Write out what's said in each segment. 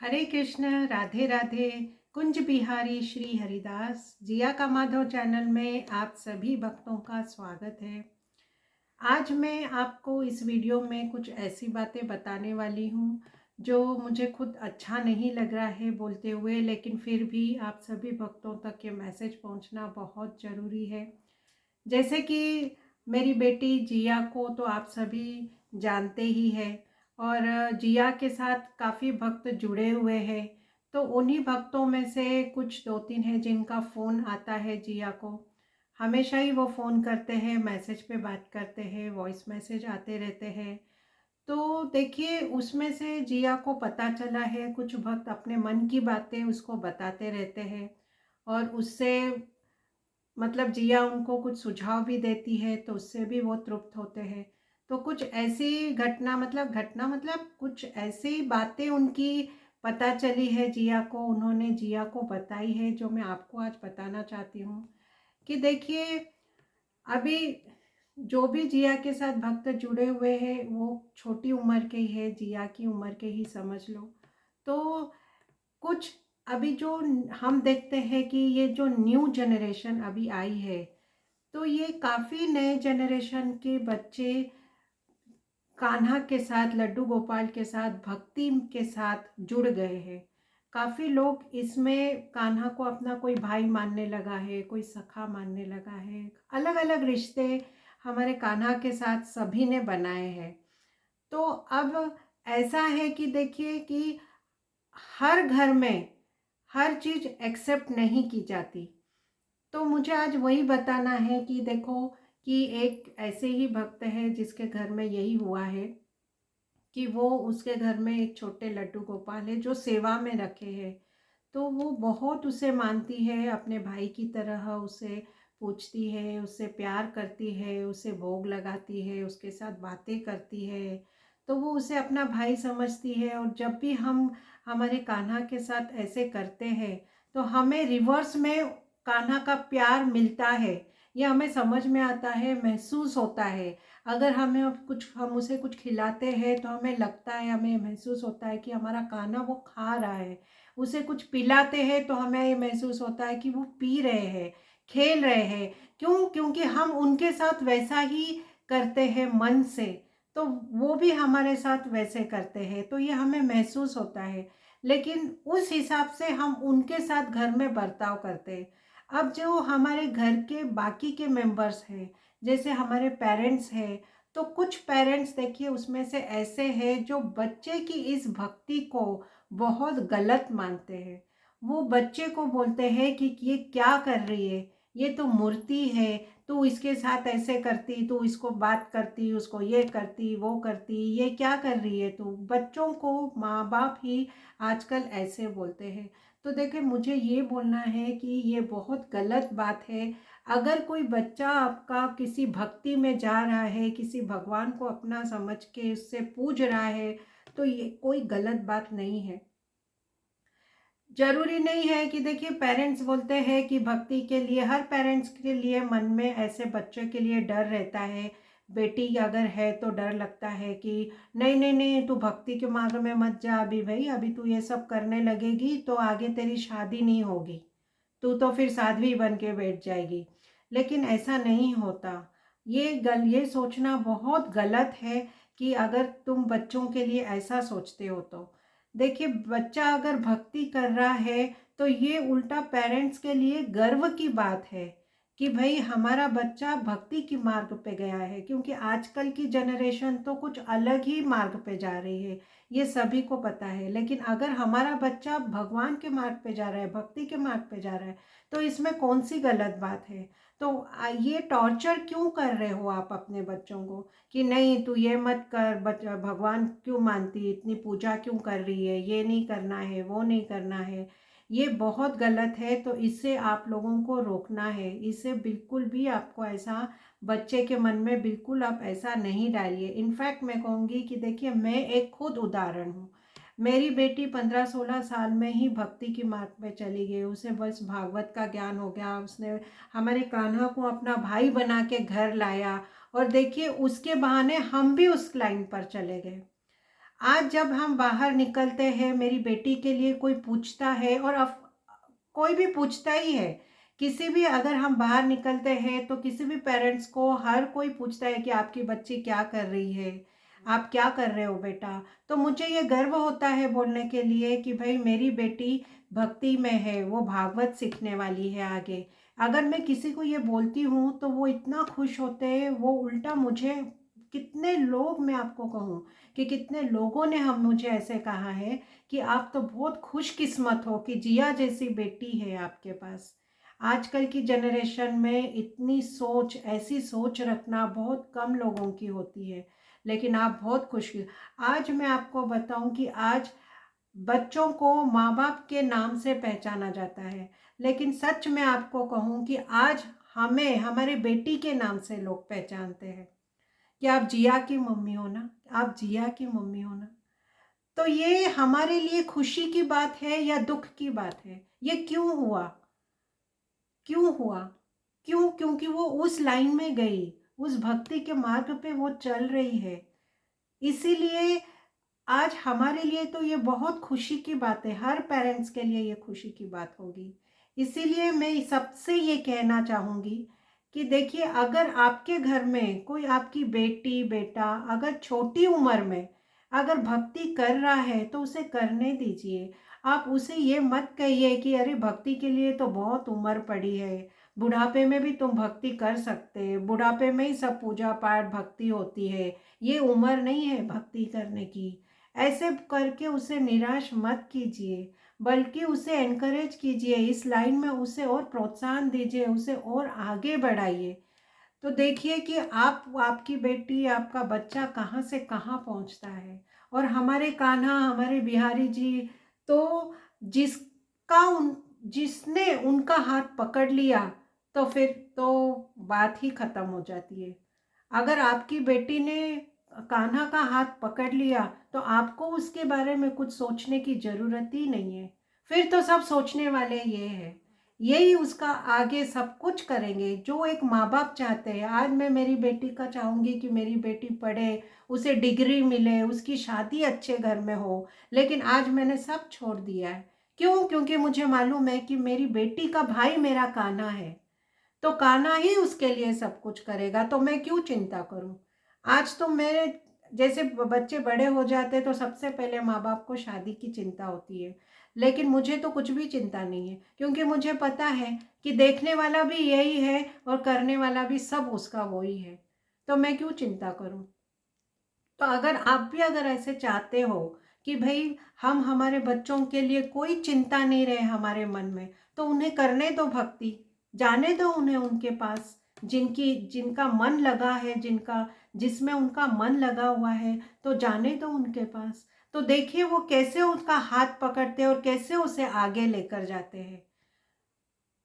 हरे कृष्ण, राधे राधे। कुंज बिहारी श्री हरिदास जिया का माधव चैनल में आप सभी भक्तों का स्वागत है। आज मैं आपको इस वीडियो में कुछ ऐसी बातें बताने वाली हूँ जो मुझे खुद अच्छा नहीं लग रहा है बोलते हुए, लेकिन फिर भी आप सभी भक्तों तक ये मैसेज पहुँचना बहुत ज़रूरी है। जैसे कि मेरी बेटी जिया को तो आप सभी जानते ही हैं, और जिया के साथ काफ़ी भक्त जुड़े हुए हैं। तो उन्हीं भक्तों में से कुछ दो तीन हैं जिनका फ़ोन आता है जिया को। हमेशा ही वो फ़ोन करते हैं, मैसेज पे बात करते हैं, वॉइस मैसेज आते रहते हैं। तो देखिए, उसमें से जिया को पता चला है कुछ भक्त अपने मन की बातें उसको बताते रहते हैं, और उससे मतलब जिया उनको कुछ सुझाव भी देती है, तो उससे भी वो तृप्त होते हैं। तो कुछ ऐसी घटना मतलब कुछ ऐसी बातें उनकी पता चली है जिया को, उन्होंने जिया को बताई है, जो मैं आपको आज बताना चाहती हूँ। कि देखिए, अभी जो भी जिया के साथ भक्त जुड़े हुए हैं वो छोटी उम्र के ही है, जिया की उम्र के ही समझ लो। तो कुछ अभी जो हम देखते हैं कि ये जो न्यू जनरेशन अभी आई है, तो ये काफ़ी नए जनरेशन के बच्चे कान्हा के साथ, लड्डू गोपाल के साथ, भक्ति के साथ जुड़ गए हैं। काफ़ी लोग इसमें कान्हा को अपना कोई भाई मानने लगा है, कोई सखा मानने लगा है। अलग अलग रिश्ते हमारे कान्हा के साथ सभी ने बनाए हैं। तो अब ऐसा है कि देखिए कि हर घर में हर चीज़ एक्सेप्ट नहीं की जाती। तो मुझे आज वही बताना है कि देखो, कि एक ऐसे ही भक्त है जिसके घर में यही हुआ है कि वो, उसके घर में एक छोटे लड्डू गोपाल है जो सेवा में रखे हैं। तो वो बहुत उसे मानती है, अपने भाई की तरह उसे पूछती है, उससे प्यार करती है, उसे भोग लगाती है, उसके साथ बातें करती है। तो वो उसे अपना भाई समझती है, और जब भी हम हमारे कान्हा के साथ ऐसे करते हैं तो हमें रिवर्स में कान्हा का प्यार मिलता है। ये हमें समझ में आता है, महसूस होता है। अगर हमें अब कुछ, हम उसे कुछ खिलाते हैं तो हमें लगता है, हमें महसूस होता है कि हमारा कान्हा वो खा रहा है। उसे कुछ पिलाते हैं तो हमें ये महसूस होता है कि वो पी रहे हैं, खेल रहे हैं। क्यों? क्योंकि हम उनके साथ वैसा ही करते हैं मन से। तो वो भी हमारे साथ वैसे करते हैं, तो ये हमें महसूस होता है। लेकिन उस हिसाब से हम उनके साथ घर में बर्ताव करते हैं। अब जो हमारे घर के बाकी के मेंबर्स हैं, जैसे हमारे पेरेंट्स हैं, तो कुछ पेरेंट्स देखिए उसमें से ऐसे हैं जो बच्चे की इस भक्ति को बहुत गलत मानते हैं। वो बच्चे को बोलते हैं कि ये क्या कर रही है, ये तो मूर्ति है, तू इसके साथ ऐसे करती, तू इसको बात करती, उसको ये करती, वो करती, ये क्या कर रही है तू। बच्चों को माँ बाप ही आजकल ऐसे बोलते हैं। तो देखिए, मुझे ये बोलना है कि ये बहुत गलत बात है। अगर कोई बच्चा आपका किसी भक्ति में जा रहा है, किसी भगवान को अपना समझ के उससे पूज रहा है, तो ये कोई गलत बात नहीं है। जरूरी नहीं है कि देखिए, पेरेंट्स बोलते हैं कि भक्ति के लिए, हर पेरेंट्स के लिए मन में ऐसे बच्चे के लिए डर रहता है। बेटी अगर है तो डर लगता है कि नहीं नहीं नहीं, तू भक्ति के मार्ग में मत जा अभी भाई, अभी तू ये सब करने लगेगी तो आगे तेरी शादी नहीं होगी, तू तो फिर साध्वी बन के बैठ जाएगी। लेकिन ऐसा नहीं होता। ये सोचना बहुत गलत है कि अगर तुम बच्चों के लिए ऐसा सोचते हो तो। देखिए, बच्चा अगर भक्ति कर रहा है तो ये उल्टा पेरेंट्स के लिए गर्व की बात है कि भाई हमारा बच्चा भक्ति की मार्ग पे गया है। क्योंकि आजकल की जनरेशन तो कुछ अलग ही मार्ग पे जा रही है, ये सभी को पता है। लेकिन अगर हमारा बच्चा भगवान के मार्ग पे जा रहा है, भक्ति के मार्ग पे जा रहा है, तो इसमें कौन सी गलत बात है। तो ये टॉर्चर क्यों कर रहे हो आप अपने बच्चों को कि नहीं तू ये मत कर, भगवान क्यों मानती, इतनी पूजा क्यों कर रही है, ये नहीं करना है, वो नहीं करना है। ये बहुत गलत है। तो इससे आप लोगों को रोकना है। इससे बिल्कुल भी आपको ऐसा, बच्चे के मन में बिल्कुल आप ऐसा नहीं डालिए। इनफैक्ट मैं कहूँगी कि देखिए, मैं एक खुद उदाहरण हूँ। मेरी बेटी 15-16 साल में ही भक्ति की मार्ग में चली गई। उसे बस भागवत का ज्ञान हो गया, उसने हमारे कान्हा को अपना भाई बना के घर लाया, और देखिए उसके बहाने हम भी उस लाइन पर चले गए। आज जब हम बाहर निकलते हैं, मेरी बेटी के लिए कोई पूछता है, और कोई भी पूछता ही है, किसी भी अगर हम बाहर निकलते हैं तो किसी भी पेरेंट्स को हर कोई पूछता है कि आपकी बच्ची क्या कर रही है, आप क्या कर रहे हो बेटा। तो मुझे ये गर्व होता है बोलने के लिए कि भाई मेरी बेटी भक्ति में है, वो भागवत सीखने वाली है आगे। अगर मैं किसी को ये बोलती हूँ तो वो इतना खुश होते हैं, वो उल्टा मुझे, कितने लोग, मैं आपको कहूँ कि कितने लोगों ने हम मुझे ऐसे कहा है कि आप तो बहुत खुशकिस्मत हो कि जिया जैसी बेटी है आपके पास। आजकल की जनरेशन में इतनी सोच, ऐसी सोच रखना बहुत कम लोगों की होती है, लेकिन आप बहुत खुश। आज मैं आपको बताऊं कि आज बच्चों को माँ बाप के नाम से पहचाना जाता है, लेकिन सच में आपको कहूँ कि आज हमें हमारे बेटी के नाम से लोग पहचानते हैं कि आप जिया की मम्मी हो ना, आप जिया की मम्मी हो ना। तो ये हमारे लिए खुशी की बात है या दुख की बात है? ये क्यों हुआ? क्यों हुआ? क्यों? क्योंकि वो उस लाइन में गई, उस भक्ति के मार्ग पे वो चल रही है। इसीलिए आज हमारे लिए तो ये बहुत खुशी की बात है, हर पेरेंट्स के लिए ये खुशी की बात होगी। इसीलिए मैं सबसे ये कहना चाहूँगी कि देखिए, अगर आपके घर में कोई आपकी बेटी बेटा अगर छोटी उम्र में अगर भक्ति कर रहा है तो उसे करने दीजिए। आप उसे ये मत कहिए कि अरे भक्ति के लिए तो बहुत उम्र पड़ी है, बुढ़ापे में भी तुम भक्ति कर सकते, बुढ़ापे में ही सब पूजा पाठ भक्ति होती है, ये उम्र नहीं है भक्ति करने की। ऐसे करके उसे निराश मत कीजिए, बल्कि उसे एनकरेज कीजिए, इस लाइन में उसे और प्रोत्साहन दीजिए, उसे और आगे बढ़ाइए। तो देखिए कि आप, आपकी बेटी, आपका बच्चा कहाँ से कहाँ पहुँचता है। और हमारे कान्हा, हमारे बिहारी जी तो जिसने उनका हाथ पकड़ लिया तो फिर तो बात ही खत्म हो जाती है। अगर आपकी बेटी ने कान्हा का हाथ पकड़ लिया तो आपको उसके बारे में कुछ सोचने की जरूरत ही नहीं है। फिर तो सब सोचने वाले ये है, यही उसका आगे सब कुछ करेंगे जो एक माँ बाप चाहते हैं। आज मैं मेरी बेटी का चाहूँगी कि मेरी बेटी पढ़े, उसे डिग्री मिले, उसकी शादी अच्छे घर में हो, लेकिन आज मैंने सब छोड़ दिया है। क्यों? क्योंकि मुझे मालूम है कि मेरी बेटी का भाई मेरा कान्हा है, तो कान्हा ही उसके लिए सब कुछ करेगा, तो मैं क्यों चिंता करूं। आज तो मेरे जैसे बच्चे बड़े हो जाते तो सबसे पहले माँ बाप को शादी की चिंता होती है, लेकिन मुझे तो कुछ भी चिंता नहीं है, क्योंकि मुझे पता है कि देखने वाला भी यही है और करने वाला भी सब उसका वही है, तो मैं क्यों चिंता करूं। तो अगर आप भी अगर ऐसे चाहते हो कि भाई हम हमारे बच्चों के लिए कोई चिंता नहीं रहे हमारे मन में, तो उन्हें करने दो भक्ति, जाने दो उन्हें उनके पास, जिनका मन लगा है, जिसमें उनका मन लगा हुआ है, तो जाने दो उनके पास। तो देखिए वो कैसे उसका हाथ पकड़ते हैं और कैसे उसे आगे लेकर जाते हैं।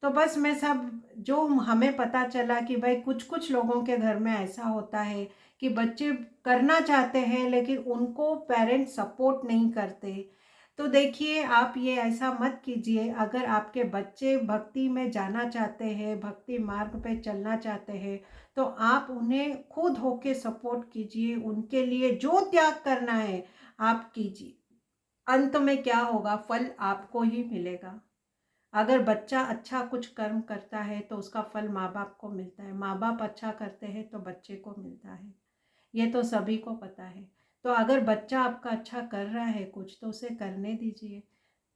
तो बस मैं सब, जो हमें पता चला कि भाई कुछ कुछ लोगों के घर में ऐसा होता है कि बच्चे करना चाहते हैं लेकिन उनको पेरेंट्स सपोर्ट नहीं करते। तो देखिए आप ये ऐसा मत कीजिए। अगर आपके बच्चे भक्ति में जाना चाहते हैं, भक्ति मार्ग पे चलना चाहते हैं, तो आप उन्हें खुद होके सपोर्ट कीजिए, उनके लिए जो त्याग करना है आप कीजिए। अंत में क्या होगा, फल आपको ही मिलेगा। अगर बच्चा अच्छा कुछ कर्म करता है तो उसका फल माँ बाप को मिलता है, माँ बाप अच्छा करते हैं तो बच्चे को मिलता है, ये तो सभी को पता है। तो अगर बच्चा आपका अच्छा कर रहा है कुछ तो उसे करने दीजिए,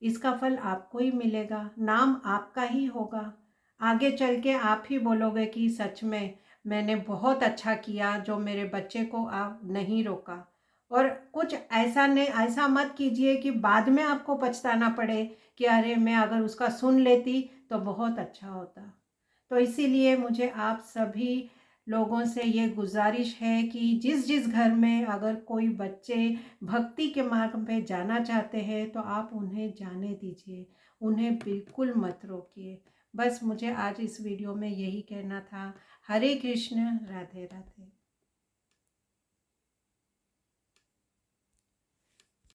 इसका फल आपको ही मिलेगा, नाम आपका ही होगा। आगे चल के आप ही बोलोगे कि सच में मैंने बहुत अच्छा किया जो मेरे बच्चे को आप नहीं रोका। और कुछ ऐसा नहीं, ऐसा मत कीजिए कि बाद में आपको पछताना पड़े कि अरे मैं अगर उसका सुन लेती तो बहुत अच्छा होता। तो इसीलिए मुझे आप सभी लोगों से ये गुजारिश है कि जिस जिस घर में अगर कोई बच्चे भक्ति के मार्ग पे जाना चाहते हैं तो आप उन्हें जाने दीजिए, उन्हें बिल्कुल मत रोकिए। बस मुझे आज इस वीडियो में यही कहना था। हरे कृष्ण, राधे राधे।